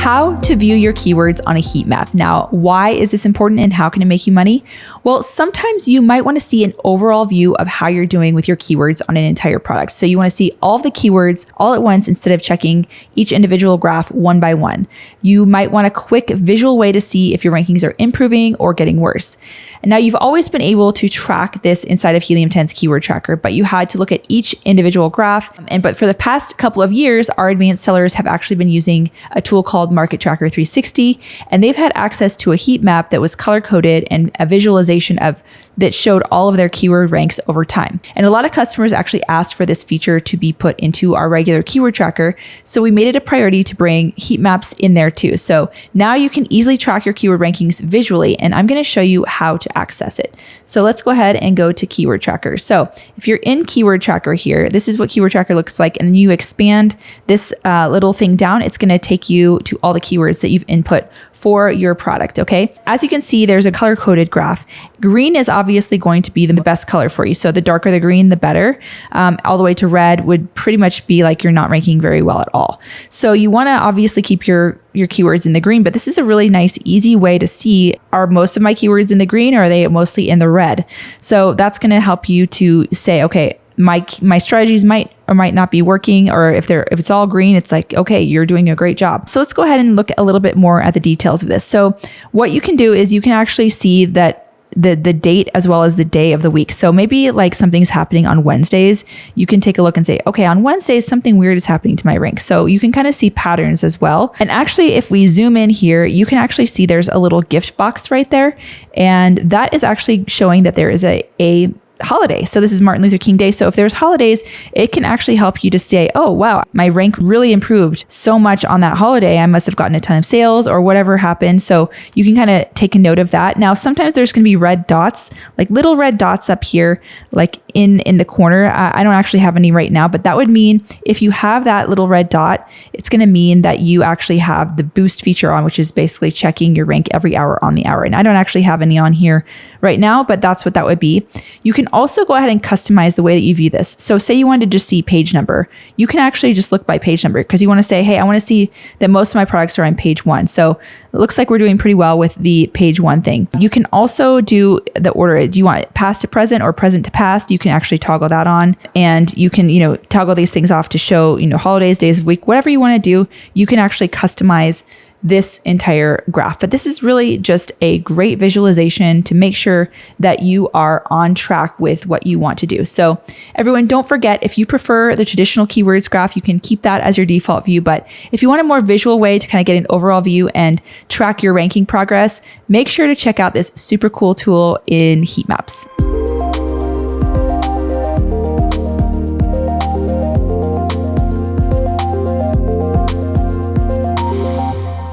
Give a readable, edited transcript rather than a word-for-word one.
How to view your keywords on a heat map. Now, why is this important and how can it make you money? Well, sometimes you might want to see an overall view of how you're doing with your keywords on an entire product. So you want to see all of the keywords all at once instead of checking each individual graph one by one. You might want a quick visual way to see if your rankings are improving or getting worse. And now you've always been able to track this inside of Helium 10's keyword tracker, but you had to look at each individual graph. But for the past couple of years, our advanced sellers have actually been using a tool called Market Tracker 360, and they've had access to a heat map that was color coded and a visualization of that showed all of their keyword ranks over time. And a lot of customers actually asked for this feature to be put into our regular keyword tracker. So we made it a priority to bring heat maps in there too. So now you can easily track your keyword rankings visually, and I'm going to show you how to access it. So let's go ahead and go to keyword tracker. So if you're in keyword tracker here, this is what keyword tracker looks like. And then you expand this little thing down, it's going to take you to all the keywords that you've input for your product, okay? As you can see, there's a color-coded graph. Green is obviously going to be the best color for you. So the darker the green, the better. All the way to red would pretty much be like you're not ranking very well at all. So you wanna obviously keep your keywords in the green, but this is a really nice, easy way to see, are most of my keywords in the green or are they mostly in the red? So that's gonna help you to say, okay, my strategies might or might not be working, or if it's all green, it's like, okay, you're doing a great job. So let's go ahead and look a little bit more at the details of this. So what you can do is you can actually see that the date as well as the day of the week. So maybe like something's happening on Wednesdays, you can take a look and say, okay, on Wednesdays, something weird is happening to my rank. So you can kind of see patterns as well. And actually, if we zoom in here, you can actually see there's a little gift box right there. And that is actually showing that there is a holiday. So this is Martin Luther King Day. So if there's holidays, it can actually help you to say, oh, wow, my rank really improved so much on that holiday. I must have gotten a ton of sales or whatever happened. So you can kind of take a note of that. Now, sometimes there's going to be red dots, like little red dots up here, like in the corner. I don't actually have any right now, but that would mean if you have that little red dot, it's going to mean that you actually have the boost feature on, which is basically checking your rank every hour on the hour. And I don't actually have any on here right now, but that's what that would be. You can also go ahead and customize the way that you view this. So say you wanted to just see page number, you can actually just look by page number because you want to say, hey, I want to see that most of my products are on page 1. So it looks like we're doing pretty well with the page 1 thing. You can also do the order. Do you want past to present or present to past? You can actually toggle that on, and you can, toggle these things off to show, holidays, days of week, whatever you want to do. You can actually customize this entire graph. But this is really just a great visualization to make sure that you are on track with what you want to do. So everyone, don't forget, if you prefer the traditional keywords graph, you can keep that as your default view. But if you want a more visual way to kind of get an overall view and track your ranking progress, make sure to check out this super cool tool in heat maps.